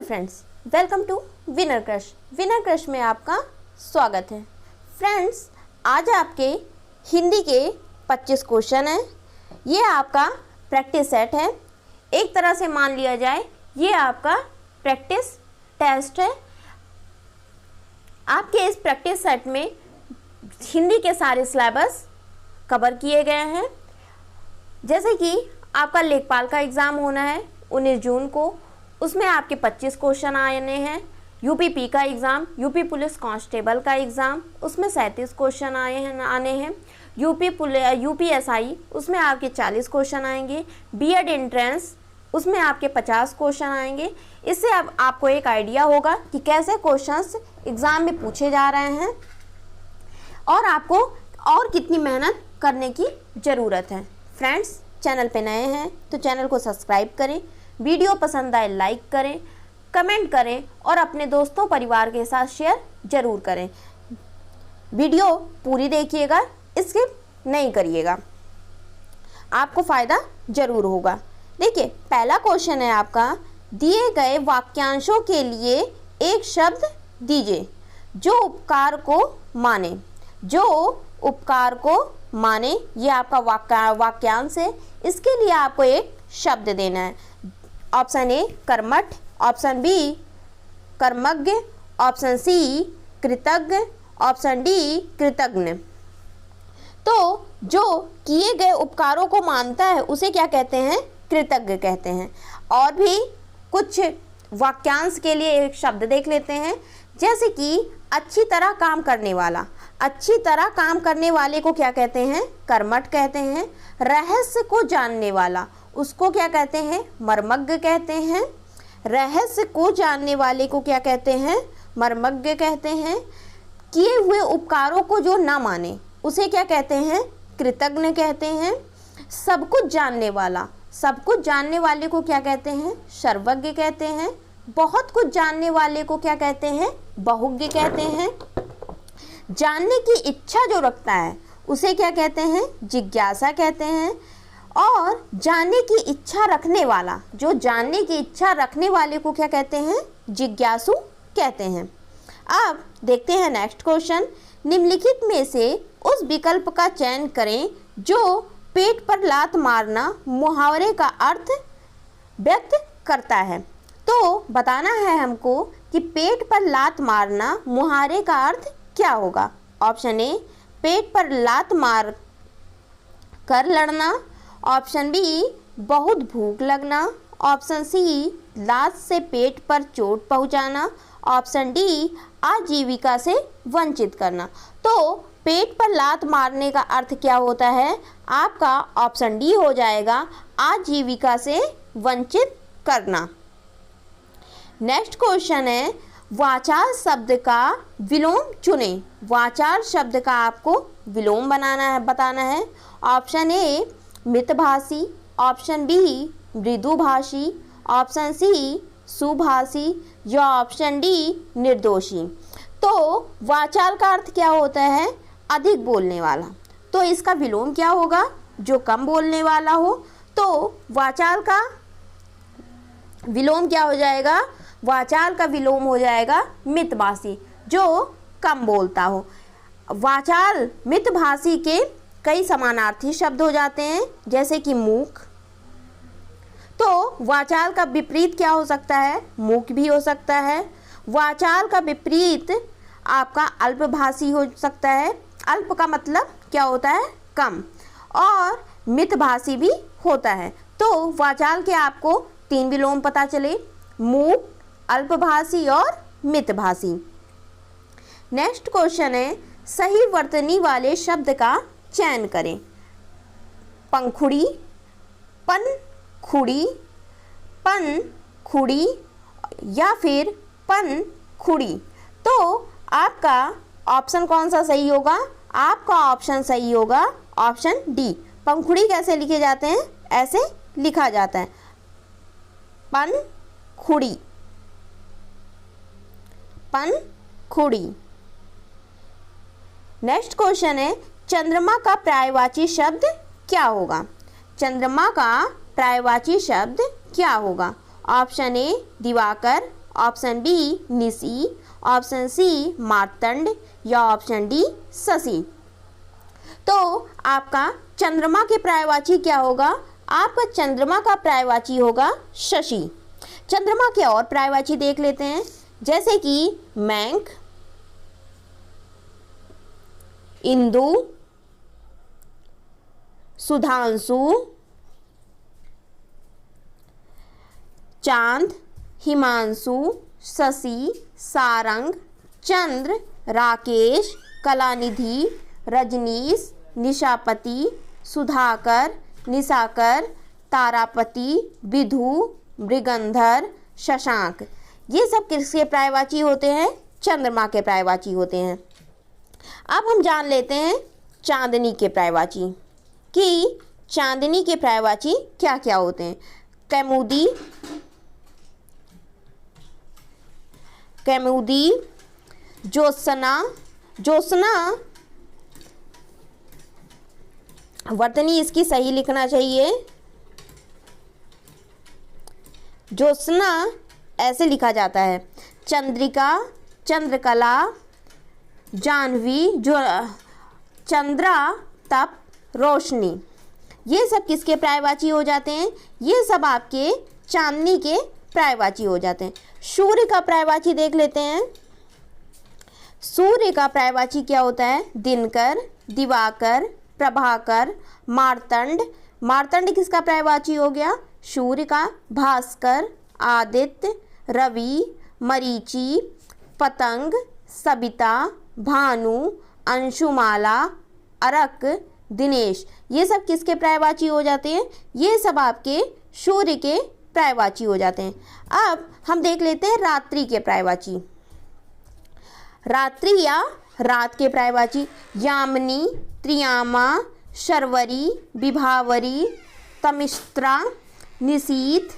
Friends, welcome to winner crush. Winner crush में आपका स्वागत है। फ्रेंड्स, आज आपके हिंदी के 25 क्वेश्चन हैं। ये आपका प्रैक्टिस सेट है। एक तरह से मान लिया जाए ये आपका प्रैक्टिस टेस्ट है। आपके इस प्रैक्टिस सेट में हिंदी के सारे सिलेबस कवर किए गए हैं। जैसे कि आपका लेखपाल का एग्ज़ाम होना है 19 जून को, उसमें आपके 25 क्वेश्चन आने हैं। यूपीपी का एग्ज़ाम, यूपी पुलिस कांस्टेबल का एग्ज़ाम, उसमें 37 क्वेश्चन आने हैं। यूपीएसआई, उसमें आपके 40 क्वेश्चन आएंगे। बीएड एंट्रेंस, उसमें आपके 50 क्वेश्चन आएंगे। इससे अब आपको एक आइडिया होगा कि कैसे क्वेश्चंस एग्ज़ाम में पूछे जा रहे हैं और आपको और कितनी मेहनत करने की ज़रूरत है। फ्रेंड्स, चैनल पे नए हैं तो चैनल को सब्सक्राइब करें, वीडियो पसंद आए लाइक करें, कमेंट करें और अपने दोस्तों परिवार के साथ शेयर ज़रूर करें। वीडियो पूरी देखिएगा, स्किप नहीं करिएगा, आपको फ़ायदा ज़रूर होगा। देखिए, पहला क्वेश्चन है आपका, दिए गए वाक्यांशों के लिए एक शब्द दीजिए जो उपकार को माने। जो उपकार को माने, ये आपका वाक्यांश है। इसके लिए आपको एक शब्द देना है। ऑप्शन ए कर्मठ, ऑप्शन बी कर्मज्ञ, ऑप्शन सी कृतज्ञ, ऑप्शन डी कृतज्ञ। तो जो किए गए उपकारों को मानता है उसे क्या कहते हैं? कृतज्ञ कहते हैं। और भी कुछ वाक्यांश के लिए एक शब्द देख लेते हैं। जैसे कि अच्छी तरह काम करने वाला, अच्छी तरह काम करने वाले को क्या कहते हैं? कर्मठ कहते हैं। रहस्य को जानने वाला, उसको क्या कहते हैं? मर्मज्ञ कहते हैं। रहस्य को जानने वाले को क्या कहते हैं? मर्मज्ञ कहते हैं। किए हुए उपकारों को जो ना माने उसे क्या कहते हैं? कृतज्ञ कहते हैं। सब कुछ जानने वाला, सब कुछ जानने वाले को क्या कहते हैं? सर्वज्ञ कहते हैं। बहुत कुछ जानने वाले को क्या कहते हैं? बहुज्ञ कहते हैं। जानने की इच्छा जो रखता है उसे क्या कहते हैं? जिज्ञासा कहते हैं। और जानने की इच्छा रखने वाला, जो जानने की इच्छा रखने वाले को क्या कहते हैं? जिज्ञासु कहते हैं। अब देखते हैं नेक्स्ट क्वेश्चन। निम्नलिखित में से उस विकल्प का चयन करें जो पेट पर लात मारना मुहावरे का अर्थ व्यक्त करता है। तो बताना है हमको कि पेट पर लात मारना मुहावरे का अर्थ क्या होगा। ऑप्शन ए पेट पर लात मार कर लड़ना, ऑप्शन बी बहुत भूख लगना, ऑप्शन सी लात से पेट पर चोट पहुंचाना, ऑप्शन डी आजीविका से वंचित करना। तो पेट पर लात मारने का अर्थ क्या होता है? आपका ऑप्शन डी हो जाएगा, आजीविका से वंचित करना। नेक्स्ट क्वेश्चन है, वाचाल शब्द का विलोम चुनें। वाचाल शब्द का आपको विलोम बताना है। ऑप्शन ए मितभाषी, ऑप्शन बी मृदुभाषी, ऑप्शन सी सुभाषी या ऑप्शन डी निर्दोषी। तो वाचाल का अर्थ क्या होता है? अधिक बोलने वाला। तो इसका विलोम क्या होगा? जो कम बोलने वाला हो। तो वाचाल का विलोम क्या हो जाएगा? वाचाल का विलोम हो जाएगा मितभाषी, जो कम बोलता हो। वाचाल मितभाषी के कई समानार्थी शब्द हो जाते हैं, जैसे कि मूक। तो वाचाल का विपरीत क्या हो सकता है? मूक भी हो सकता है। वाचाल का विपरीत आपका अल्पभाषी हो सकता है। अल्प का मतलब क्या होता है? कम। और मितभाषी भी होता है। तो वाचाल के आपको 3 विलोम पता चले, मूक, अल्पभाषी और मितभाषी। नेक्स्ट क्वेश्चन है, सही वर्तनी वाले शब्द का चयन करें। पंखुड़ी, पनखुड़ी, पनखुड़ी या फिर पनखुड़ी। तो आपका ऑप्शन कौन सा सही होगा? आपका ऑप्शन सही होगा ऑप्शन डी। पंखुड़ी कैसे लिखे जाते हैं? ऐसे लिखा जाता है, पनखुड़ी, पनखुड़ी। नेक्स्ट क्वेश्चन है, चंद्रमा का पर्यायवाची शब्द क्या होगा? चंद्रमा का पर्यायवाची शब्द क्या होगा? ऑप्शन ए दिवाकर, ऑप्शन बी निशी, ऑप्शन सी मार्तंड या ऑप्शन डी शशि। तो आपका चंद्रमा के पर्यायवाची क्या होगा? आपका चंद्रमा का पर्यायवाची होगा शशि। चंद्रमा के और पर्यायवाची देख लेते हैं, जैसे कि मैंक, इंदु, सुधांशु, चांद, हिमांशु, शशि, सारंग, चंद्र, राकेश, कलानिधि, रजनीश, निशापति, सुधाकर, निशाकर, तारापति, विधु, मृगंधर, शशांक। ये सब किसके पर्यायवाची होते हैं? चंद्रमा के पर्यायवाची होते हैं। अब हम जान लेते हैं चांदनी के पर्यायवाची कि चांदनी के पर्यायवाची क्या क्या होते हैं। कैमुदी, कैमुदी, ज्योत्सना, ज्योत्सना वर्तनी इसकी सही लिखना चाहिए। ज्योत्सना ऐसे लिखा जाता है। चंद्रिका, चंद्रकला, जाह्नवी, जो चंद्रा, तप, रोशनी, ये सब किसके पर्यायवाची हो जाते हैं? ये सब आपके चांदनी के पर्यायवाची हो जाते हैं। सूर्य का पर्यायवाची देख लेते हैं। सूर्य का पर्यायवाची क्या होता है? दिनकर, दिवाकर, प्रभाकर, मार्तंड। मार्तंड किसका पर्यायवाची हो गया? सूर्य का। भास्कर, आदित्य, रवि, मरीचि, पतंग, सविता, भानु, अंशुमाला, अर्क, दिनेश, ये सब किसके पर्यायवाची हो जाते हैं? ये सब आपके सूर्य के पर्यायवाची हो जाते हैं। अब हम देख लेते हैं रात्रि के पर्यायवाची। रात्रि या रात के पर्यायवाची यामिनी, त्रियामा, शर्वरी, विभावरी, तमिश्रा, निशीथ,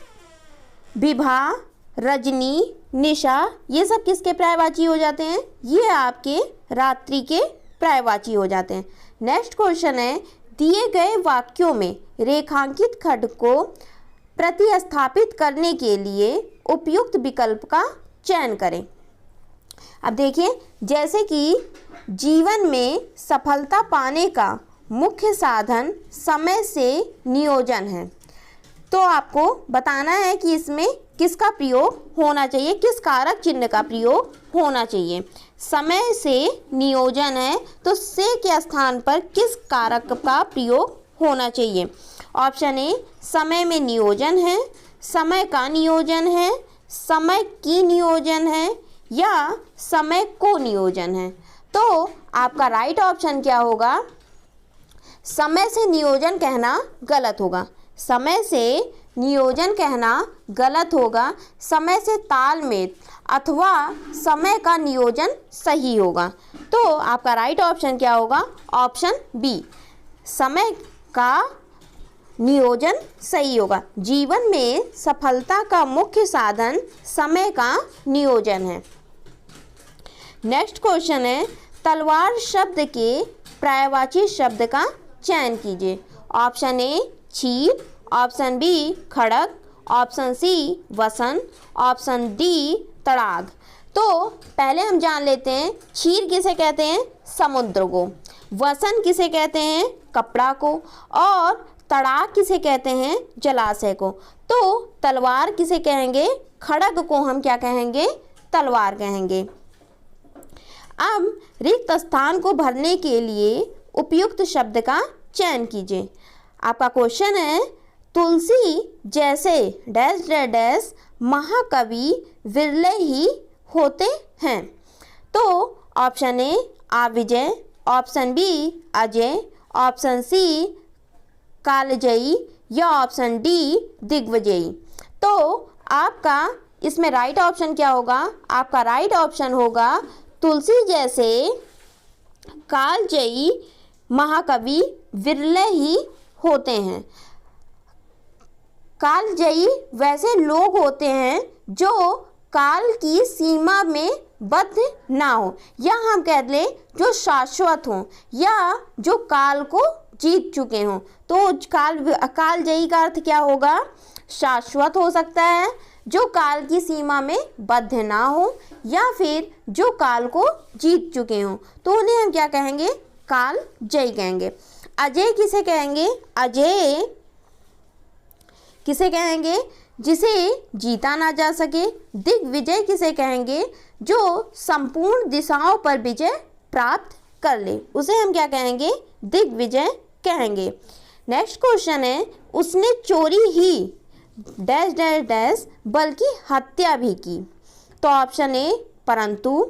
विभा, रजनी, निशा, ये सब किसके पर्यायवाची हो जाते हैं? ये आपके रात्रि के पर्यायवाची हो जाते हैं। नेक्स्ट क्वेश्चन है, दिए गए वाक्यों में रेखांकित खंड को प्रतिस्थापित करने के लिए उपयुक्त विकल्प का चयन करें। अब देखिए, जैसे कि जीवन में सफलता पाने का मुख्य साधन समय से नियोजन है, तो आपको बताना है कि इसमें किसका प्रयोग होना चाहिए, किस कारक चिन्ह का प्रयोग होना चाहिए। समय से नियोजन है तो से के स्थान पर किस कारक का प्रयोग होना चाहिए? ऑप्शन ए समय में नियोजन है, समय का नियोजन है, समय की नियोजन है या समय को नियोजन है। तो आपका राइट ऑप्शन क्या होगा? समय से नियोजन कहना गलत होगा। समय से नियोजन कहना गलत होगा। समय से तालमेल अथवा समय का नियोजन सही होगा। तो आपका राइट ऑप्शन क्या होगा? ऑप्शन बी, समय का नियोजन सही होगा। जीवन में सफलता का मुख्य साधन समय का नियोजन है। नेक्स्ट क्वेश्चन है, तलवार शब्द के पर्यायवाची शब्द का चयन कीजिए। ऑप्शन ए चीर, ऑप्शन बी खड़ग, ऑप्शन सी वसन, ऑप्शन डी तड़ाग। तो पहले हम जान लेते हैं, चीर किसे कहते हैं? समुद्र को। वसन किसे कहते हैं? कपड़ा को। और तड़ाग किसे कहते हैं? जलाशय को। तो तलवार किसे कहेंगे? खड़ग को हम क्या कहेंगे? तलवार कहेंगे। अब रिक्त स्थान को भरने के लिए उपयुक्त शब्द का चयन कीजिए। आपका क्वेश्चन है, तुलसी जैसे डैश डैश डैश महाकवि विरले ही होते हैं। तो ऑप्शन ए आविजय, ऑप्शन बी अजय, ऑप्शन सी कालजयी या ऑप्शन डी दिग्विजयी। तो आपका इसमें राइट ऑप्शन क्या होगा? आपका राइट ऑप्शन होगा तुलसी जैसे कालजयी महाकवि विरले ही होते हैं। कालजयी वैसे लोग होते हैं जो काल की सीमा में बद्ध ना हो, या हम कह लें जो शाश्वत हों या जो काल को जीत चुके हों। तो कालजयी का अर्थ क्या होगा? शाश्वत हो सकता है, जो काल की सीमा में बद्ध ना हो या फिर जो काल को जीत चुके हों, तो उन्हें हम क्या कहेंगे? काल जयी कहेंगे। अजय किसे कहेंगे? अजय किसे कहेंगे? जिसे जीता ना जा सके। दिग्विजय किसे कहेंगे? जो संपूर्ण दिशाओं पर विजय प्राप्त कर ले, उसे हम क्या कहेंगे? दिग्विजय कहेंगे। नेक्स्ट क्वेश्चन है, उसने चोरी ही डैश डैश डैश बल्कि हत्या भी की। तो ऑप्शन ए परंतु,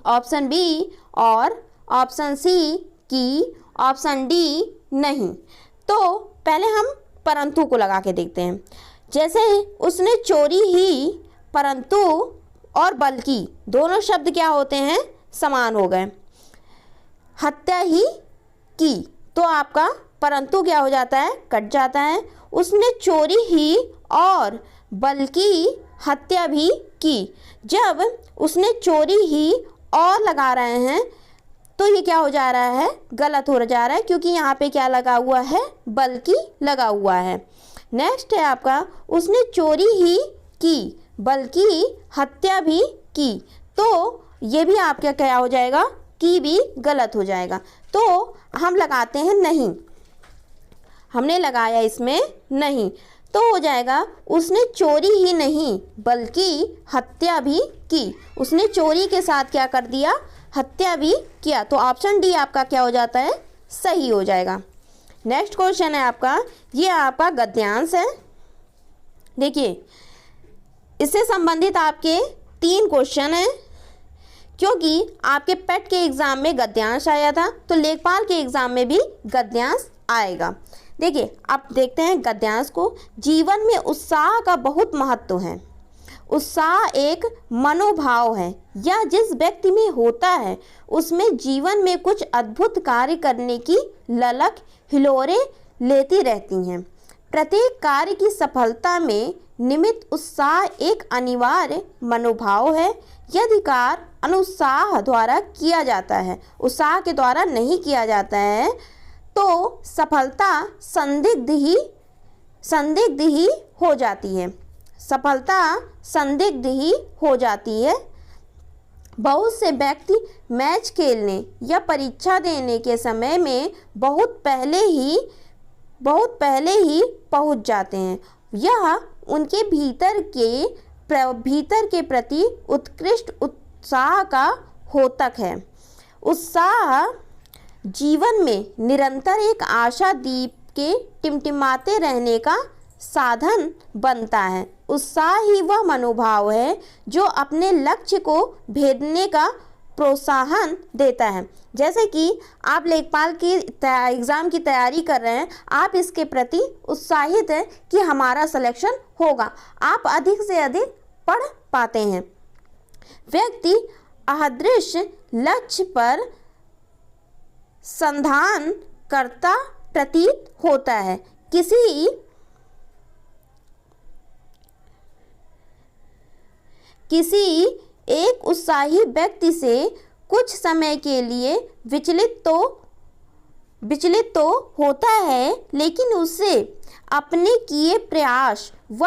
ऑप्शन बी और, ऑप्शन सी की, ऑप्शन डी नहीं। तो पहले हम परंतु को लगा के देखते हैं। जैसे उसने चोरी ही, परंतु और बल्कि दोनों शब्द क्या होते हैं? समान हो गए। हत्या ही की, तो आपका परंतु क्या हो जाता है? कट जाता है। उसने चोरी ही और बल्कि हत्या भी की। जब उसने चोरी ही और लगा रहे हैं तो ये क्या हो जा रहा है? गलत हो जा रहा है, क्योंकि यहाँ पे क्या लगा हुआ है? बल्कि लगा हुआ है। नेक्स्ट है आपका, उसने चोरी ही की बल्कि हत्या भी की। तो ये भी आपका क्या हो जाएगा? की भी गलत हो जाएगा। तो हम लगाते हैं नहीं, हमने लगाया इसमें नहीं, तो हो जाएगा उसने चोरी ही नहीं बल्कि हत्या भी की। उसने चोरी के साथ क्या कर दिया? हत्या भी किया। तो ऑप्शन डी आपका क्या हो जाता है? सही हो जाएगा। नेक्स्ट क्वेश्चन है आपका, ये आपका गद्यांश है। देखिए, इससे संबंधित आपके 3 क्वेश्चन हैं, क्योंकि आपके पेट के एग्जाम में गद्यांश आया था, तो लेखपाल के एग्जाम में भी गद्यांश आएगा। देखिए, आप देखते हैं गद्यांश को। जीवन में उत्साह का बहुत महत्व है। उत्साह एक मनोभाव है, यह जिस व्यक्ति में होता है उसमें जीवन में कुछ अद्भुत कार्य करने की ललक हिलोरे लेती रहती हैं। प्रत्येक कार्य की सफलता में निमित्त उत्साह एक अनिवार्य मनोभाव है। यदि कार्य अनुत्साह द्वारा किया जाता है, उत्साह के द्वारा नहीं किया जाता है, तो सफलता संदिग्ध ही हो जाती है। सफलता संदिग्ध ही हो जाती है। बहुत से व्यक्ति मैच खेलने या परीक्षा देने के समय में बहुत पहले ही पहुंच जाते हैं। यह उनके भीतर के प्रति उत्कृष्ट उत्साह का होतक है। उत्साह जीवन में निरंतर एक आशा दीप के टिमटिमाते रहने का साधन बनता है। उत्साह ही वह मनोभाव है जो अपने लक्ष्य को भेदने का प्रोत्साहन देता है। जैसे कि आप लेखपाल की एग्ज़ाम की तैयारी कर रहे हैं, आप इसके प्रति उत्साहित हैं कि हमारा सिलेक्शन होगा, आप अधिक से अधिक पढ़ पाते हैं। व्यक्ति अदृश्य लक्ष्य पर संधान करता प्रतीत होता है। किसी एक उत्साही व्यक्ति से कुछ समय के लिए विचलित तो होता है, लेकिन उससे अपने किए प्रयास व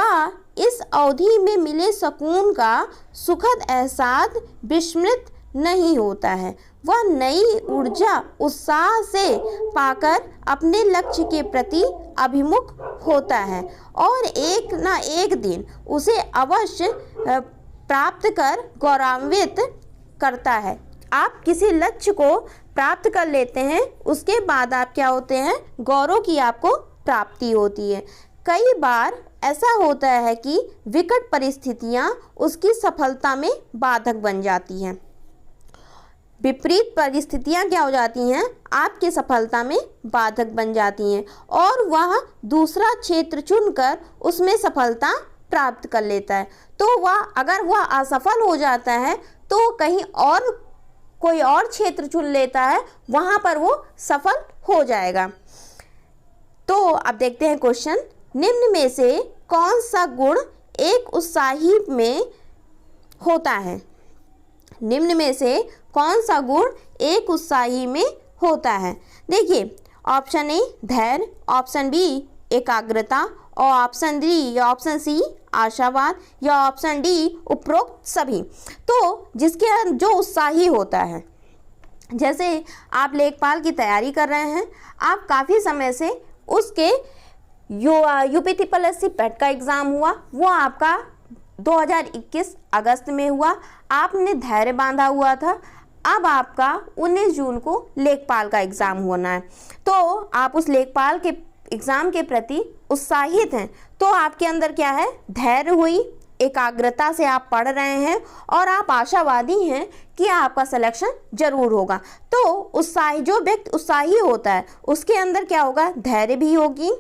इस अवधि में मिले सुकून का सुखद एहसास विस्मृत नहीं होता है। वह नई ऊर्जा उत्साह से पाकर अपने लक्ष्य के प्रति अभिमुख होता है और एक ना एक दिन उसे अवश्य प्राप्त कर गौरवान्वित करता है। आप किसी लक्ष्य को प्राप्त कर लेते हैं, उसके बाद आप क्या होते हैं? गौरव की आपको प्राप्ति होती है। कई बार ऐसा होता है कि विकट परिस्थितियां उसकी सफलता में बाधक बन जाती हैं। विपरीत परिस्थितियां क्या हो जाती हैं? आपकी सफलता में बाधक बन जाती हैं और वह दूसरा क्षेत्र चुनकर उसमें सफलता प्राप्त कर लेता है। तो अगर वह असफल हो जाता है तो कहीं और कोई और क्षेत्र चुन लेता है, वहाँ पर वो सफल हो जाएगा। तो अब देखते हैं क्वेश्चन, निम्न में से कौन सा गुण एक उत्साही में होता है? निम्न में से कौन सा गुण एक उत्साही में होता है? देखिए, ऑप्शन ए धैर्य, ऑप्शन बी एकाग्रता, और ऑप्शन डी या ऑप्शन सी आशावाद या ऑप्शन डी उपरोक्त सभी। तो जिसके जो उत्साही होता है, जैसे आप लेखपाल की तैयारी कर रहे हैं, आप काफ़ी समय से उसके यूपीपीएससी पेट का एग्ज़ाम हुआ, वो आपका 2021 अगस्त में हुआ, आपने धैर्य बांधा हुआ था। अब आपका 19 जून को लेखपाल का एग्ज़ाम होना है, तो आप उस लेखपाल के एग्ज़ाम के प्रति उत्साहित हैं। तो आपके अंदर क्या है, धैर्य हुई, एकाग्रता से आप पढ़ रहे हैं और आप आशावादी हैं कि आपका सिलेक्शन जरूर होगा। तो उत्साही, जो व्यक्ति उत्साही होता है उसके अंदर क्या होगा, धैर्य भी होगी,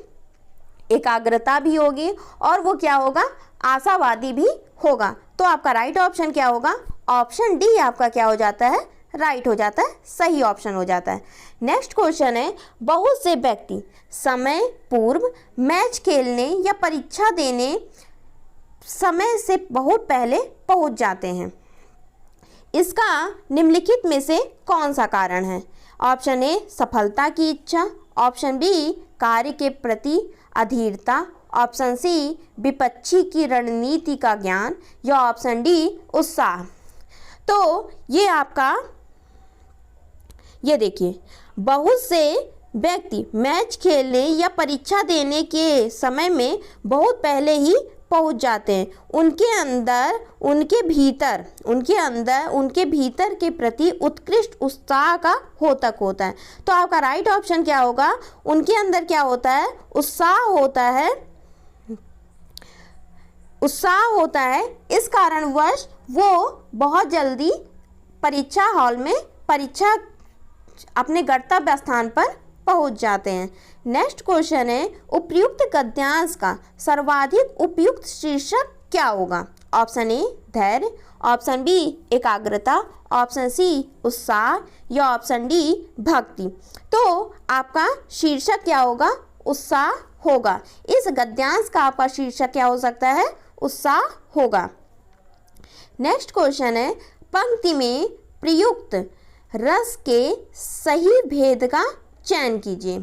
एकाग्रता भी होगी और वो क्या होगा, आशावादी भी होगा। तो आपका राइट ऑप्शन क्या होगा, ऑप्शन डी आपका क्या हो जाता है, राइट हो जाता है, सही ऑप्शन हो जाता है। नेक्स्ट क्वेश्चन है, बहुत से व्यक्ति समय पूर्व मैच खेलने या परीक्षा देने समय से बहुत पहले पहुंच जाते हैं। इसका निम्नलिखित में से कौन सा कारण है? ऑप्शन ए सफलता की इच्छा, ऑप्शन बी कार्य के प्रति अधीरता, ऑप्शन सी विपक्षी की रणनीति का ज्ञान या ऑप्शन डी उत्साह। तो ये आपका, ये देखिए, बहुत से व्यक्ति मैच खेलने या परीक्षा देने के समय में बहुत पहले ही पहुंच जाते हैं। उनके अंदर उनके भीतर के प्रति उत्कृष्ट उत्साह का होता है। तो आपका राइट ऑप्शन क्या होगा, उनके अंदर क्या होता है, उत्साह होता है। इस कारणवश वो बहुत जल्दी परीक्षा हॉल में अपने गंतव्य स्थान पर पहुंच जाते हैं। नेक्स्ट क्वेश्चन है, उपयुक्त गद्यांश का सर्वाधिक उपयुक्त शीर्षक क्या होगा? ऑप्शन ए धैर्य, ऑप्शन बी एकाग्रता, ऑप्शन सी उत्साह या ऑप्शन डी भक्ति। तो आपका शीर्षक क्या होगा, उत्साह होगा। इस गद्यांश का आपका शीर्षक क्या हो सकता है, उत्साह होगा। नेक्स्ट क्वेश्चन है, पंक्ति में प्रयुक्त रस के सही भेद का चयन कीजिए।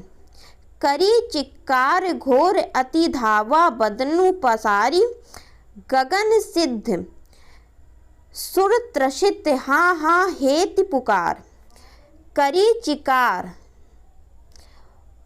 करी चिक्कार घोर अति धावा बदनु पसारी, गगन सिद्ध सुर त्रसित हाँ हाँ हेति पुकार। करी चिकार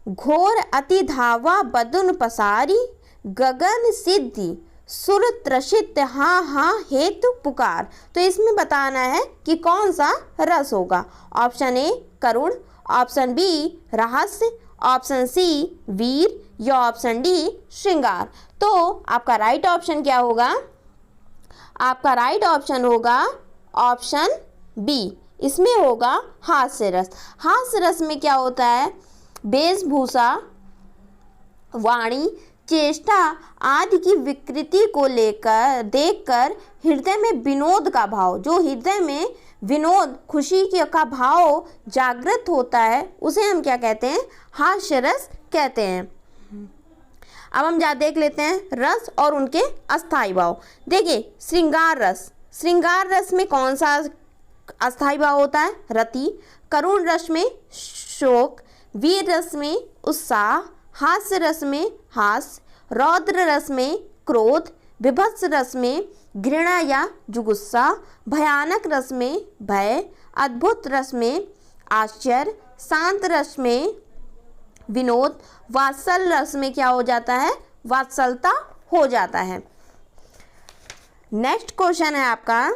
घोर अति धावा बदन पसारी, गगन सिद्धि सुर त्रसित हाँ हाँ हेतु पुकार। तो इसमें बताना है कि कौन सा रस होगा। ऑप्शन ए करुण, ऑप्शन बी रहस्य, ऑप्शन सी वीर या ऑप्शन डी श्रृंगार। तो आपका राइट ऑप्शन क्या होगा, आपका राइट ऑप्शन होगा ऑप्शन बी, इसमें होगा हास्य रस। हास्य रस में क्या होता है, वेशभूषा, वाणी, चेष्टा आदि की विकृति को देखकर हृदय में विनोद का भाव, जो हृदय में विनोद खुशी का भाव जागृत होता है, उसे हम क्या कहते हैं, हास्य रस कहते हैं। अब हम देख लेते हैं रस और उनके अस्थायी भाव। देखिए श्रृंगार रस में कौन सा अस्थायी भाव होता है, रति। करुण रस में शोक, वीर रस में उत्साह, हास्य रस में हास्य, रौद्र रस में क्रोध, विभत्स रस में घृणा या जुगुस्सा, भयानक रस में भय, अद्भुत रस में आश्चर्य, शांत रस में विनोद, वात्सल रस में क्या हो जाता है, वात्सलता हो जाता है। नेक्स्ट क्वेश्चन है आपका,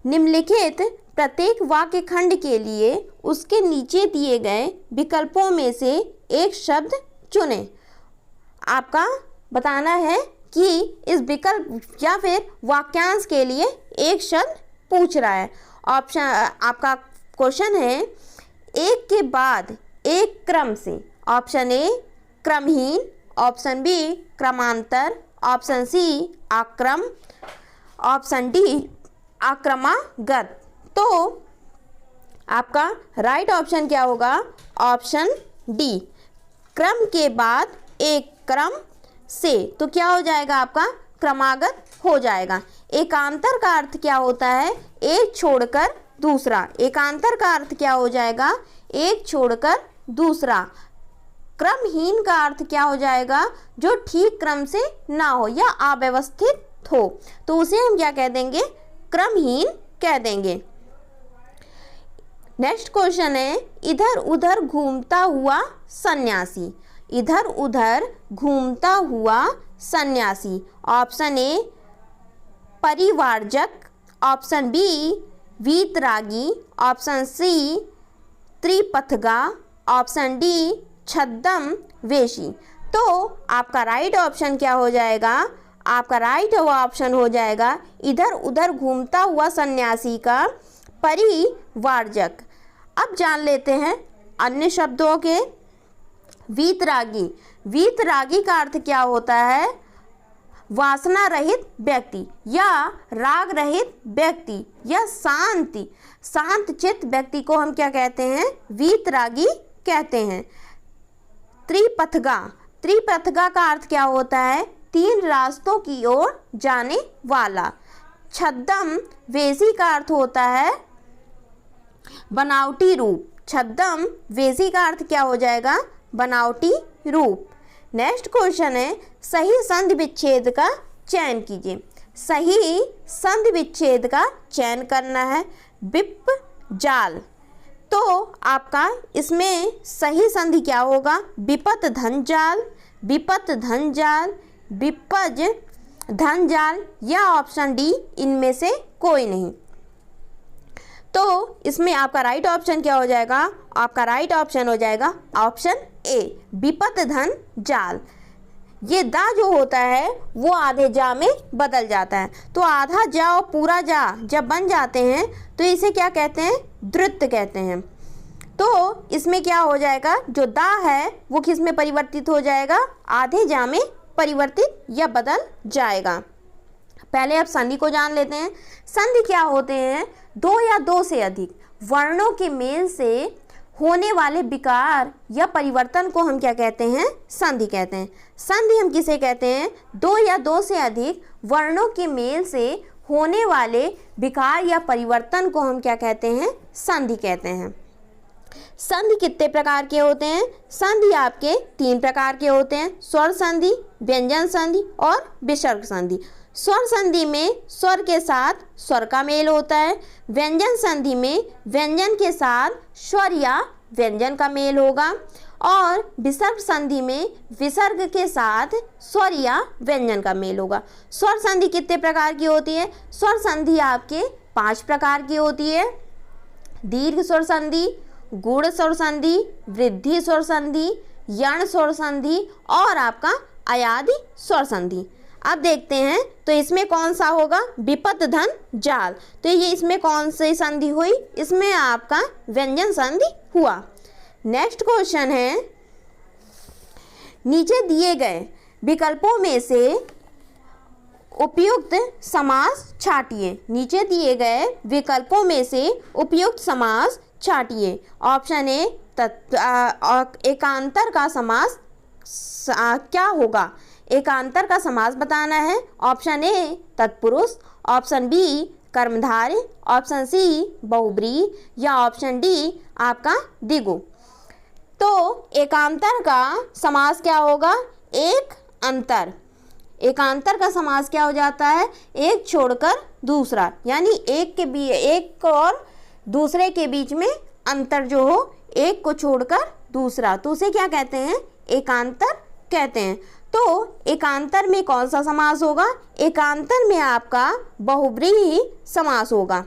निम्नलिखित प्रत्येक वाक्य खंड के लिए उसके नीचे दिए गए विकल्पों में से एक शब्द चुनें। आपका बताना है कि इस विकल्प या फिर वाक्यांश के लिए एक शब्द पूछ रहा है। ऑप्शन, आपका क्वेश्चन है एक के बाद एक क्रम से। ऑप्शन ए क्रमहीन, ऑप्शन बी क्रमांतर, ऑप्शन सी आक्रम, ऑप्शन डी आक्रमागत। तो आपका राइट ऑप्शन क्या होगा, ऑप्शन डी, क्रम के बाद एक क्रम से। तो क्या हो जाएगा, आपका क्रमागत हो जाएगा। एकांतर का अर्थ क्या होता है, एक छोड़कर दूसरा। एकांतर का अर्थ क्या हो जाएगा, एक छोड़कर दूसरा। क्रमहीन का अर्थ क्या हो जाएगा, जो ठीक क्रम से ना हो या अव्यवस्थित हो, तो उसे हम क्या कह देंगे, क्रमहीन कह देंगे। नेक्स्ट क्वेश्चन है, इधर उधर घूमता हुआ सन्यासी। इधर उधर घूमता हुआ सन्यासी। ऑप्शन ए परिवारजक, ऑप्शन बी वीतरागी, ऑप्शन सी त्रिपथगा, ऑप्शन डी छद्म वेशी। तो आपका राइट ऑप्शन क्या हो जाएगा, आपका राइट ऑप्शन हो जाएगा इधर उधर घूमता हुआ सन्यासी का परिवारजक। अब जान लेते हैं अन्य शब्दों के। वीतरागी। वीतरागी का अर्थ क्या होता है, वासना रहित व्यक्ति या राग रहित व्यक्ति या शांत चित्त व्यक्ति को हम क्या कहते हैं, वीतरागी कहते हैं। त्रिपथगा। त्रिपथगा का अर्थ क्या होता है, 3 रास्तों की ओर जाने वाला। छद्म वेशी का अर्थ होता है बनावटी रूप। छद्म वेशी का अर्थ क्या हो जाएगा, बनावटी रूप। नेक्स्ट क्वेश्चन है, सही संधि विच्छेद का चयन कीजिए। सही संधि विच्छेद का चयन करना है। विप जाल, तो आपका इसमें सही संधि क्या होगा, विपत धन जाल, विपत धन जाल, विपज धन जाल या ऑप्शन डी इनमें से कोई नहीं। तो इसमें आपका राइट ऑप्शन क्या हो जाएगा, आपका राइट ऑप्शन हो जाएगा ऑप्शन ए विपत धन जाल। ये दा जो होता है वो आधे जा में बदल जाता है, तो आधा जा और पूरा जा जब बन जाते हैं तो इसे क्या कहते हैं, द्रुत कहते हैं। तो इसमें क्या हो जाएगा, जो दा है वो किस में परिवर्तित हो जाएगा, आधे जा में परिवर्तित या बदल जाएगा। पहले अब संधि को जान लेते हैं। संधि क्या होते हैं, 2 या 2 से अधिक वर्णों के मेल से होने वाले विकार या परिवर्तन को हम क्या कहते हैं, संधि कहते हैं। संधि हम किसे कहते हैं, 2 या 2 से अधिक वर्णों के मेल से होने वाले विकार या परिवर्तन को हम क्या कहते हैं, संधि कहते हैं। संधि कितने प्रकार के होते हैं, संधि आपके 3 प्रकार के होते हैं, स्वर संधि, व्यंजन संधि और विसर्ग संधि। स्वर संधि में स्वर के साथ स्वर का मेल होता है। व्यंजन संधि में व्यंजन के साथ स्वर या व्यंजन का मेल होगा। और विसर्ग संधि में विसर्ग के साथ स्वर या व्यंजन का मेल होगा। स्वर संधि कितने प्रकार की होती है, स्वर संधि आपके 5 प्रकार की होती है। दीर्घ स्वर संधि, गुण स्वर संधि, वृद्धि स्वर संधि, यण स्वर संधि और आपका अयादि स्वर संधि। अब देखते हैं तो इसमें कौन सा होगा, विपत धन जाल। तो ये इसमें कौन सी संधि हुई, इसमें आपका व्यंजन संधि हुआ। नेक्स्ट क्वेश्चन है, नीचे दिए गए विकल्पों में से उपयुक्त समास छांटिए। नीचे दिए गए विकल्पों में से उपयुक्त समास छांटिए। ऑप्शन ए एकांतर का समास क्या होगा, एकांतर का समास बताना है। ऑप्शन ए तत्पुरुष, ऑप्शन बी कर्मधारय, ऑप्शन सी बहुब्रीहि या ऑप्शन डी आपका द्विगु। तो एकांतर का समास क्या होगा, एक अंतर। एकांतर का समास क्या हो जाता है, एक छोड़कर दूसरा, यानी एक और दूसरे के बीच में अंतर जो हो, एक को छोड़कर दूसरा, तो उसे क्या कहते हैं, एकांतर कहते हैं। तो एकांतर में कौन सा समास होगा, एकांतर में आपका बहुब्रीहि समास होगा।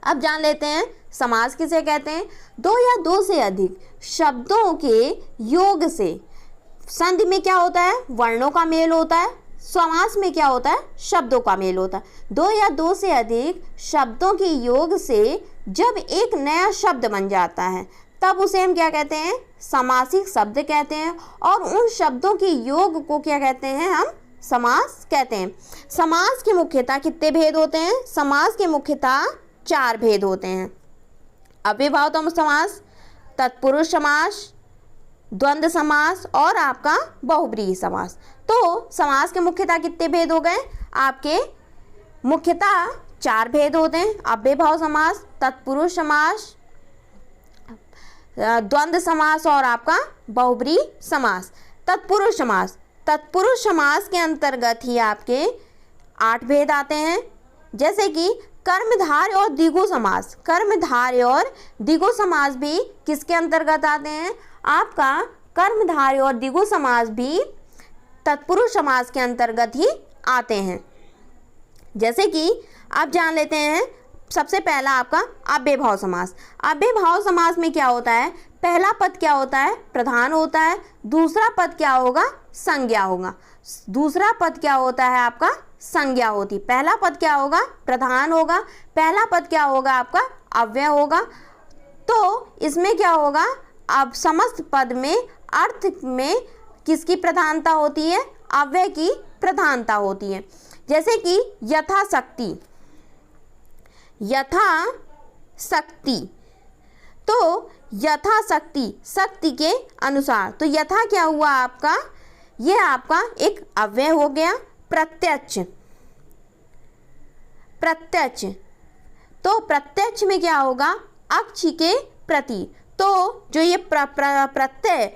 अब जान लेते हैं समास किसे कहते हैं। 2 या 2 से अधिक शब्दों के योग से, संधि में क्या होता है, वर्णों का मेल होता है। समास में क्या होता है, शब्दों का मेल होता है। 2 या 2 से अधिक शब्दों के योग से जब एक नया शब्द बन जाता है तब उसे हम क्या कहते हैं, समासिक शब्द कहते हैं। और उन शब्दों के योग को क्या कहते हैं, हम समास कहते हैं। समास के मुख्यतः कितने भेद होते हैं, समास के मुख्यतः 4 भेद होते हैं। अव्ययभाव समास, तत्पुरुष समास, द्वंद्व समास और आपका बहुब्रीहि समास। तो समास के मुख्यतः कितने भेद हो गए, आपके मुख्यतः 4 भेद होते हैं। अव्ययभाव समास, तत्पुरुष समास, द्वंद्व समास और आपका बहुब्री समास। तत्पुरुष समास, तत्पुरुष समास के अंतर्गत ही आपके 8 भेद आते हैं, जैसे कि कर्मधारय और द्विगु समास। कर्मधारय और द्विगु समास भी किसके अंतर्गत आते हैं? आपका कर्मधारय और द्विगु समास भी तत्पुरुष समास के अंतर्गत ही आते हैं। जैसे कि आप जान लेते हैं, सबसे पहला आपका अव्ययभाव समास। अव्ययभाव समास में क्या होता है? पहला पद क्या होता है? प्रधान होता है। दूसरा पद क्या होगा? संज्ञा होगा। दूसरा पद क्या होता है? आपका संज्ञा होती। पहला पद क्या होगा? प्रधान होगा। पहला पद क्या होगा? आपका अव्यय होगा। तो इसमें क्या होगा? अब समस्त पद में अर्थ में किसकी प्रधानता होती है? अव्यय की प्रधानता होती है। जैसे कि यथाशक्ति, यथाशक्ति, तो यथाशक्ति शक्ति के अनुसार, तो यथा क्या हुआ आपका? ये आपका एक अव्यय हो गया। प्रत्यक्ष, प्रत्यक्ष, तो प्रत्यक्ष में क्या होगा? अक्ष के प्रति, तो जो ये प्रत्यय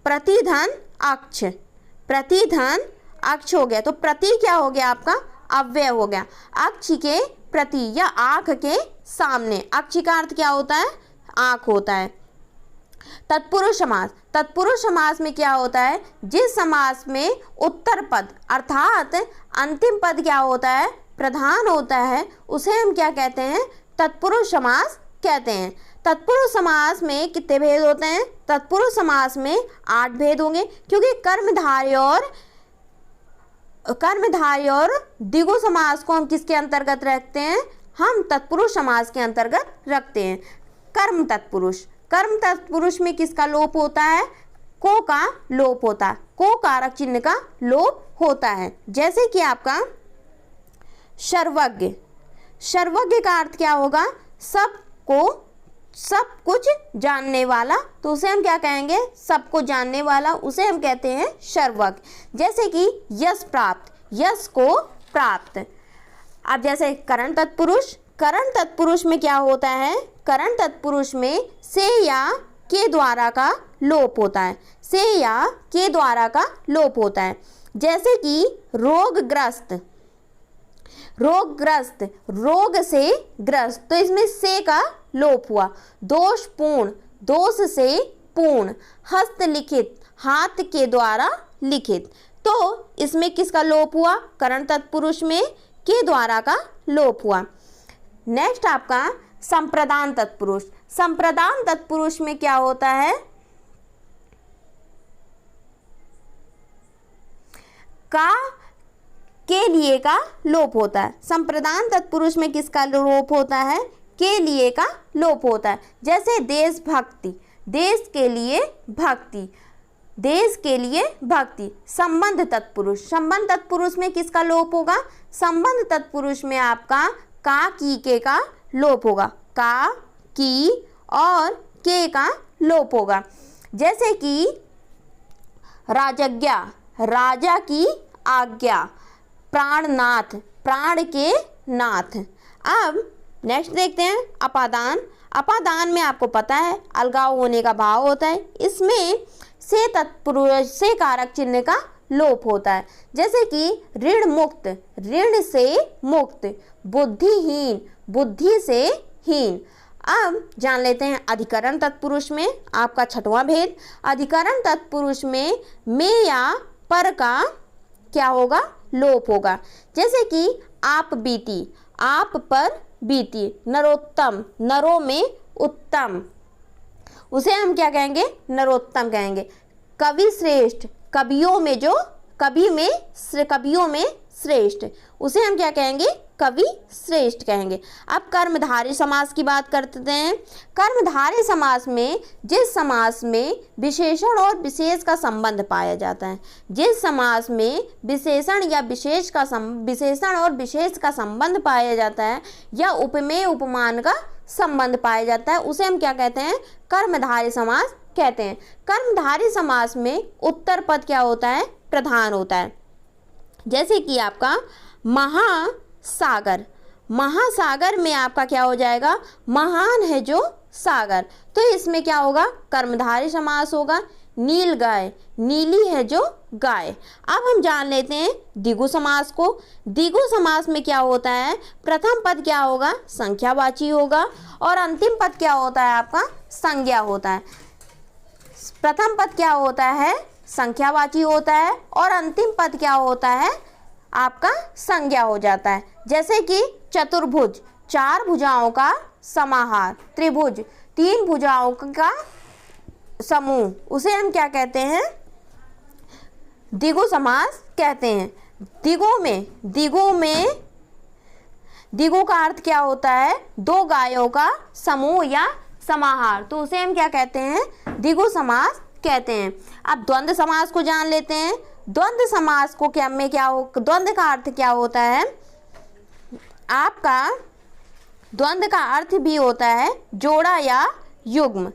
प्रतिधन अक्ष, प्रतिधन अक्ष हो गया, तो प्रति क्या हो गया आपका? अव्यय हो गया। अक्ष के प्रति या आंख के सामने, अक्ष का अर्थ क्या होता है? आंख होता है। तत्पुरुष समास, तत्पुरुष समास में क्या होता है? जिस समास में उत्तर पद अर्थात अंतिम पद क्या होता है? प्रधान होता है, उसे हम क्या कहते हैं? तत्पुरुष समास कहते हैं। तत्पुरुष समास में कितने भेद होते हैं? तत्पुरुष समास में 8 भेद होंगे, क्योंकि कर्मधारय और द्विगु समास को हम किसके अंतर्गत रखते हैं? हम तत्पुरुष समास के अंतर्गत रखते हैं। कर्म तत्पुरुष, कर्म तत्पुरुष में किसका लोप होता है? को का लोप होता है। को कारक चिन्ह का लोप होता है। जैसे कि आपका सर्वज्ञ, सर्वज्ञ का अर्थ क्या होगा? सब कुछ जानने वाला, तो उसे हम क्या कहेंगे? सबको जानने वाला, उसे हम कहते हैं सर्वज्ञ। जैसे कि यश प्राप्त, यश को प्राप्त। अब जैसे करण तत्पुरुष, करण तत्पुरुष में क्या होता है? करण तत्पुरुष में से या के द्वारा का लोप होता है। से या के द्वारा का लोप होता है। जैसे कि रोगग्रस्त, रोगग्रस्त, रोग से ग्रस्त, तो इसमें से का लोप हुआ। दोषपूर्ण, दोष से पूर्ण। हस्तलिखित, हाथ के द्वारा लिखित, तो इसमें किसका लोप हुआ? करण तत्पुरुष में के द्वारा का लोप हुआ। नेक्स्ट आपका संप्रदान तत्पुरुष। संप्रदान तत्पुरुष में क्या होता है? का के लिए का लोप होता है। संप्रदान तत्पुरुष में किसका लोप होता है? के लिए का लोप होता है। जैसे देशभक्ति, देश के लिए भक्ति, देश के लिए भक्ति। संबंध तत्पुरुष, संबंध तत्पुरुष में किसका लोप होगा? संबंध तत्पुरुष में आपका का की के का लोप होगा। का की और के का लोप होगा। जैसे कि राजज्ञा, राजा की आज्ञा। प्राणनाथ, प्राण के नाथ। अब नेक्स्ट देखते हैं अपादान। अपादान में आपको पता है अलगाव होने का भाव होता है। इसमें से तत्पुरुष से कारक चिन्ह का लोप होता है। जैसे कि ऋण मुक्त, ऋण से मुक्त। बुद्धिहीन, बुद्धि से हीन। अब जान लेते हैं अधिकरण तत्पुरुष में आपका 6वां भेद। अधिकरण तत्पुरुष में या पर का क्या होगा? लोप होगा। जैसे कि आप बीती, आप पर बीती। नरोत्तम, नरों में उत्तम, उसे हम क्या कहेंगे? नरोत्तम कहेंगे। कवि श्रेष्ठ, कवियों में जो कवियों में श्रेष्ठ, उसे हम क्या कहेंगे? कवि श्रेष्ठ कहेंगे। अब कर्मधारय समास की बात करते हैं। कर्मधारय समास में जिस समास में विशेषण और विशेष का संबंध पाया जाता है, जिस समास में विशेषण और विशेष का संबंध पाया जाता है या उपमेय उपमान का संबंध पाया जाता है, उसे हम क्या कहते हैं? कर्मधारय समास कहते हैं। कर्मधारय समास में उत्तर पद क्या होता है? प्रधान होता है। जैसे कि आपका महासागर, महासागर में आपका क्या हो जाएगा, महान है जो सागर, तो इसमें क्या होगा, कर्मधारय समास होगा। नील गाय, नीली है जो गाय। अब हम जान लेते हैं द्विगु समास को। द्विगु समास में क्या होता है, प्रथम पद क्या होगा, संख्यावाची होगा और अंतिम पद क्या होता है आपका, संज्ञा होता है। प्रथम पद क्या होता है, संख्यावाची होता है और अंतिम पद क्या होता है आपका, संज्ञा हो जाता है। जैसे कि चतुर्भुज, 4 भुजाओं का समाहार। त्रिभुज, 3 भुजाओं का समूह, उसे हम क्या कहते हैं, द्विगु समास कहते हैं। द्विगु का अर्थ क्या होता है, 2 गायों का समूह या समाहार, तो उसे हम क्या कहते हैं, द्विगु समास कहते हैं। अब द्वंद्व समास को जान लेते हैं। द्वंद्व समास को द्वंद्व का अर्थ क्या होता है आपका, द्वंद्व का अर्थ भी होता है जोड़ा या युग्म।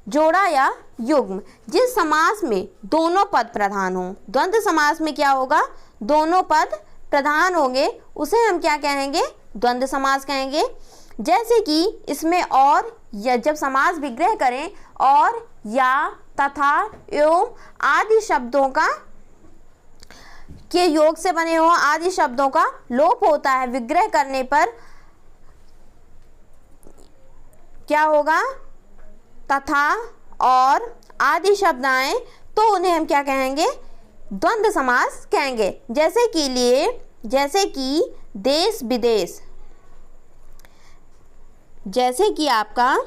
जोड़ा या युग्म, जिस समास में दोनों पद प्रधान हो। द्वंद्व समास में क्या होगा, दोनों पद प्रधान होंगे, उसे हम क्या कहेंगे, द्वंद्व समास कहेंगे। जैसे कि इसमें और या जब समास विग्रह करें और या तथा एवं आदि शब्दों के योग से बने हो आदि शब्दों का लोप होता है, विग्रह करने पर क्या होगा, तथा और आदि शब्द आए तो उन्हें हम क्या कहेंगे, द्वंद्व समास कहेंगे। जैसे कि देश विदेश, जैसे कि आपका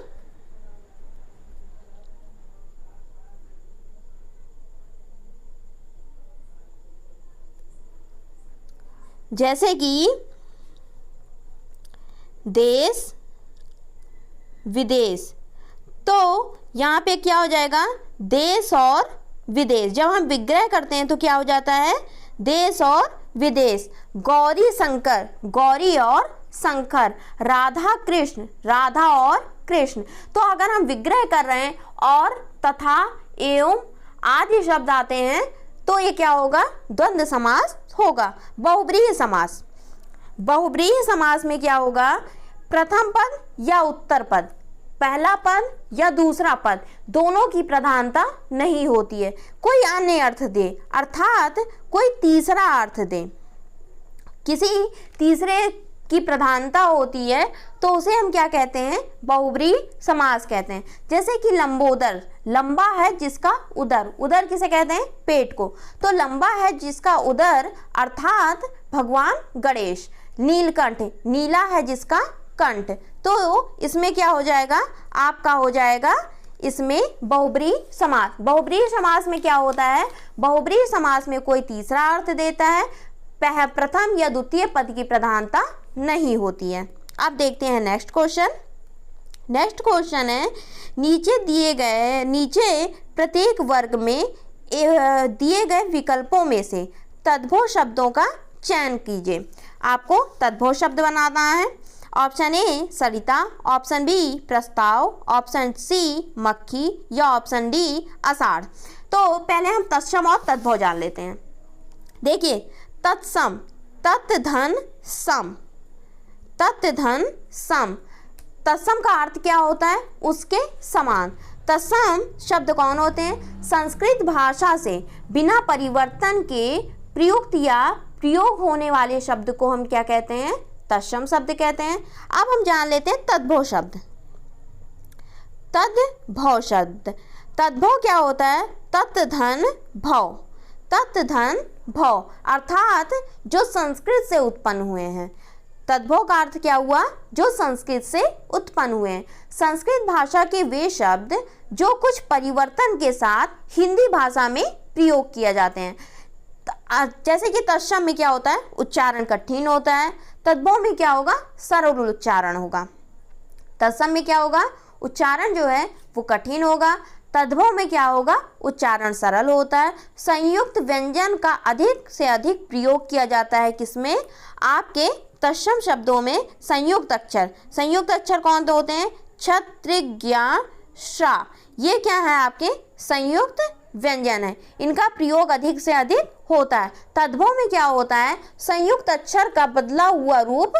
देश विदेश, तो यहाँ पे क्या हो जाएगा, देश और विदेश। जब हम विग्रह करते हैं तो क्या हो जाता है, देश और विदेश। गौरी शंकर, गौरी और शंकर। राधा कृष्ण, राधा और कृष्ण। तो अगर हम विग्रह कर रहे हैं और तथा एवं आदि शब्द आते हैं तो ये क्या होगा, द्वंद्व समास होगा। बहुब्रीहि समास, बहुब्रीहि समास में क्या होगा, प्रथम पद या उत्तर पद, पहला पद या दूसरा पद, दोनों की प्रधानता नहीं होती है। कोई अन्य अर्थ दे, अर्थात कोई तीसरा अर्थ दे, किसी तीसरे की प्रधानता होती है तो उसे हम क्या कहते हैं, बहुब्रीहि समास कहते हैं। जैसे कि लंबोदर, लंबा है जिसका उदर, उदर किसे कहते हैं, पेट को, तो लंबा है जिसका उदर अर्थात भगवान गणेश। नीलकंठ, नीला है जिसका कंठ, तो इसमें क्या हो जाएगा आपका, हो जाएगा इसमें बहुब्रीहि समास। बहुब्रीहि समास में क्या होता है, बहुब्रीहि समास में कोई तीसरा अर्थ देता है, प्रथम या द्वितीय पद की प्रधानता नहीं होती है। अब देखते हैं नेक्स्ट क्वेश्चन। नेक्स्ट क्वेश्चन है, नीचे प्रत्येक वर्ग में दिए गए विकल्पों में से तद्भव शब्दों का चयन कीजिए। आपको तद्भव शब्द बनाना है। ऑप्शन ए सरिता, ऑप्शन बी प्रस्ताव, ऑप्शन सी मक्खी या ऑप्शन डी आषाढ़। तो पहले हम तत्सम और तद्भव जान लेते हैं। देखिए तत्सम, तत् धन सम, तत् धन सम। तत्सम का अर्थ क्या होता है, उसके समान। तत्सम शब्द कौन होते हैं, संस्कृत भाषा से बिना परिवर्तन के प्रयुक्त या प्रयोग होने वाले शब्द को हम क्या कहते हैं, तत्सम शब्द कहते हैं। अब हम जान लेते हैं तद्भव शब्द। तद्भव शब्द, तद्भव क्या होता है, तत् धन भव, तत् धन भव अर्थात जो संस्कृत से उत्पन्न हुए हैं। तद्भव का अर्थ क्या हुआ, जो संस्कृत से उत्पन्न हुए हैं। संस्कृत भाषा के वे शब्द जो कुछ परिवर्तन के साथ हिंदी भाषा में प्रयोग किए जाते हैं। जैसे कि तत्सम में क्या होता है, उच्चारण कठिन होता है, तद्भव में क्या होगा, सरल उच्चारण होगा। तत्सम में क्या होगा, उच्चारण जो है वो कठिन होगा, तद्भव में क्या होगा, उच्चारण सरल होता है। संयुक्त व्यंजन का अधिक से अधिक प्रयोग किया जाता है किसमें, आपके तत्सम शब्दों में संयुक्त अक्षर। संयुक्त अक्षर कौन होते हैं, छ, त्रिक, ज्ञा, श्रा, ये क्या है आपके संयुक्त व्यंजन है, इनका प्रयोग अधिक से अधिक होता है। तद्भव में क्या होता है, संयुक्त अक्षर का बदला हुआ रूप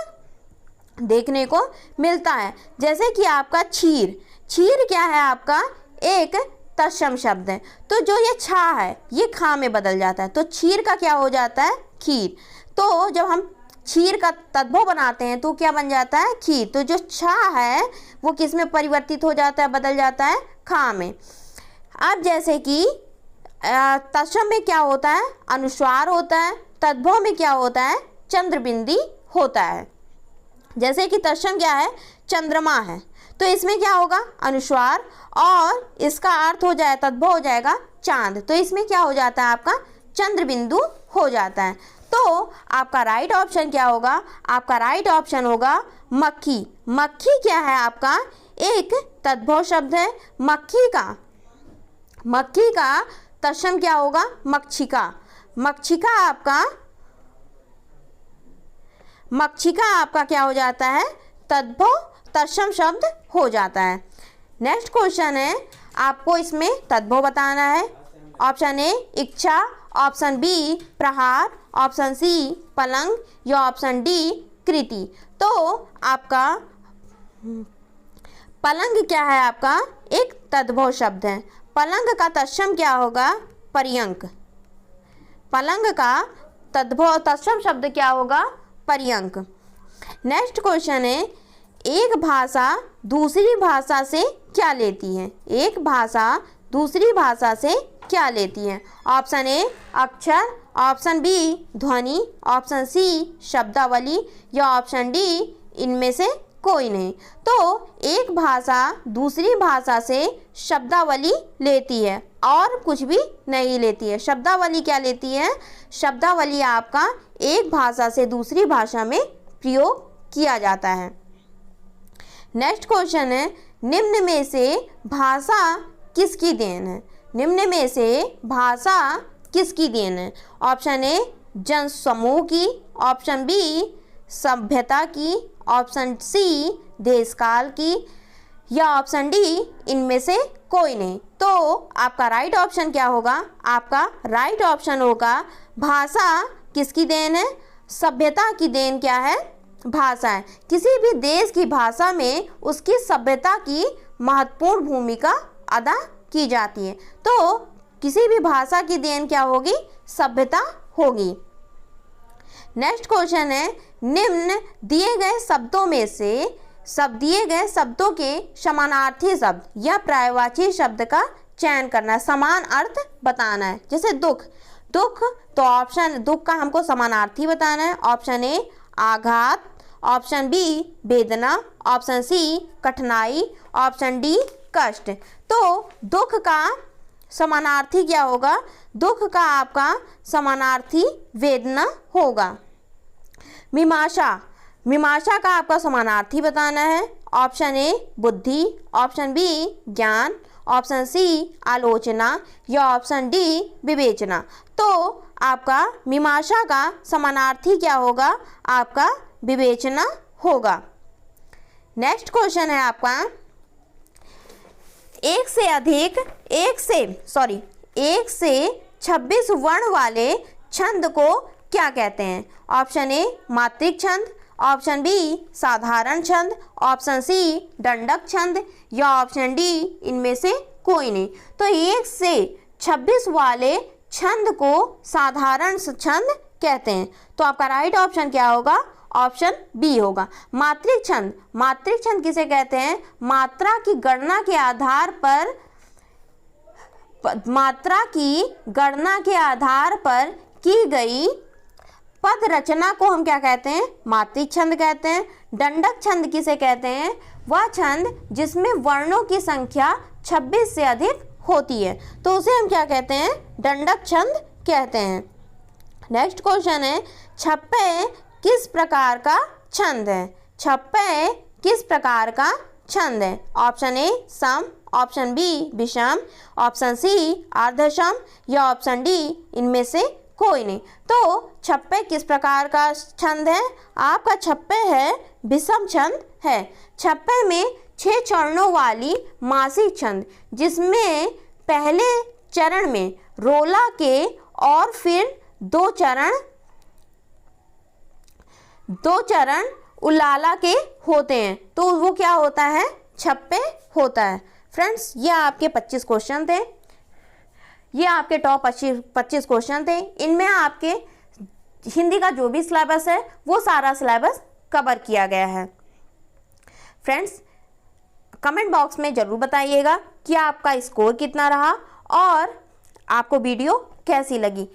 देखने को मिलता है। जैसे कि आपका क्षीर, क्षीर क्या है आपका एक तत्सम शब्द है। तो जो ये छा है ये खा में बदल जाता है, तो क्षीर का क्या हो जाता है खीर। तो जब हम क्षीर का तद्भव बनाते हैं तो क्या बन जाता है खीर। तो जो छा है वो किस में परिवर्तित हो जाता है, बदल जाता है खा में। अब जैसे कि तत्सम में क्या होता है अनुस्वार होता है, तद्भव में क्या होता है चंद्रबिंदी होता है। जैसे कि तत्सम क्या है चंद्रमा है, तो इसमें क्या होगा अनुस्वार और इसका अर्थ हो जाए तद्भव हो जाएगा चांद, तो इसमें क्या हो जाता है आपका चंद्रबिंदु हो जाता है। तो आपका राइट ऑप्शन क्या होगा, आपका राइट ऑप्शन होगा मक्खी। मक्खी क्या है आपका एक तद्भव शब्द है। मक्खी का तत्सम क्या होगा मक्षिका। मक्षिका आपका क्या हो जाता है तद्भव तत्सम शब्द हो जाता है। नेक्स्ट क्वेश्चन है, आपको इसमें तद्भव बताना है। ऑप्शन ए इच्छा, ऑप्शन बी प्रहार, ऑप्शन सी पलंग या ऑप्शन डी कृति। तो आपका पलंग क्या है आपका एक तद्भव शब्द है। पलंग का तत्सम क्या होगा पर्यंक। पलंग का तद्भव तत्सम शब्द क्या होगा पर्यंक। नेक्स्ट क्वेश्चन है, एक भाषा दूसरी भाषा से क्या लेती है। एक भाषा दूसरी भाषा से क्या लेती है। ऑप्शन ए अक्षर, ऑप्शन बी ध्वनि, ऑप्शन सी शब्दावली या ऑप्शन डी इनमें से कोई नहीं। तो एक भाषा दूसरी भाषा से शब्दावली लेती है और कुछ भी नहीं लेती है। शब्दावली क्या लेती है, शब्दावली आपका एक भाषा से दूसरी भाषा में प्रयोग किया जाता है। नेक्स्ट क्वेश्चन है, निम्न में से भाषा किसकी देन है। निम्न में से भाषा किसकी देन है। ऑप्शन ए जन समूह की, ऑप्शन बी सभ्यता की, ऑप्शन सी देशकाल की या ऑप्शन डी इनमें से कोई नहीं। तो आपका राइट ऑप्शन क्या होगा, आपका राइट ऑप्शन होगा भाषा किसकी देन है, सभ्यता की देन क्या है भाषा है। किसी भी देश की भाषा में उसकी सभ्यता की महत्वपूर्ण भूमिका अदा की जाती है। तो किसी भी भाषा की देन क्या होगी सभ्यता होगी। नेक्स्ट क्वेश्चन है, निम्न दिए गए शब्दों में से दिए गए शब्दों के समानार्थी शब्द या पर्यायवाची शब्द का चयन करना, समान अर्थ बताना है। जैसे दुख, तो ऑप्शन दुख का हमको समानार्थी बताना है। ऑप्शन ए आघात, ऑप्शन बी वेदना, ऑप्शन सी कठिनाई, ऑप्शन डी कष्ट। तो दुख का समानार्थी क्या होगा, दुख का आपका समानार्थी वेदना होगा। मीमांसा का आपका समानार्थी बताना है। ऑप्शन ए बुद्धि, ऑप्शन बी ज्ञान, ऑप्शन सी आलोचना या ऑप्शन डी विवेचना। तो आपका मीमांसा का समानार्थी क्या होगा, आपका विवेचना होगा। नेक्स्ट क्वेश्चन है आपका, एक से 26 वर्ण वाले छंद को क्या कहते हैं। ऑप्शन ए मात्रिक छंद, ऑप्शन बी साधारण छंद, ऑप्शन सी दंडक छंद या ऑप्शन डी इनमें से कोई नहीं। तो 1 से 26 वाले छंद को साधारण छंद कहते हैं। तो आपका राइट ऑप्शन क्या होगा, ऑप्शन बी होगा मात्रिक छंद। मात्रिक छंद किसे कहते हैं, मात्रा की गणना के आधार पर की गई पद रचना को हम क्या कहते हैं, मात्रिक छंद कहते हैं। दंडक छंद किसे कहते हैं, वह छंद जिसमें वर्णों की संख्या 26 से अधिक होती है, तो उसे हम क्या कहते हैं, दंडक छंद कहते हैं। नेक्स्ट क्वेश्चन है, छप्पे किस प्रकार का छंद है। छप्पे किस प्रकार का छंद है। ऑप्शन ए सम, ऑप्शन बी विषम, ऑप्शन सी अर्धसम या ऑप्शन डी इनमें से कोई नहीं। तो छप्पे किस प्रकार का छंद है, आपका छप्पे है विषम छंद है। छप्पे में 6 चरणों वाली मासिक छंद, जिसमें पहले चरण में रोला के और फिर दो चरण उलाला के होते हैं, तो वो क्या होता है, छप्पे होता है। फ्रेंड्स, ये आपके 25 क्वेश्चन थे, ये आपके टॉप 25 क्वेश्चन थे। इनमें आपके हिंदी का जो भी सिलेबस है वो सारा सिलेबस कवर किया गया है। फ्रेंड्स, कमेंट बॉक्स में ज़रूर बताइएगा कि आपका स्कोर कितना रहा और आपको वीडियो कैसी लगी।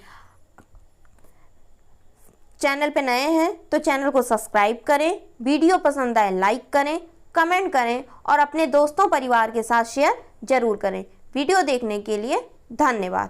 चैनल पे नए हैं तो चैनल को सब्सक्राइब करें, वीडियो पसंद आए लाइक करें, कमेंट करें और अपने दोस्तों परिवार के साथ शेयर ज़रूर करें। वीडियो देखने के लिए धन्यवाद।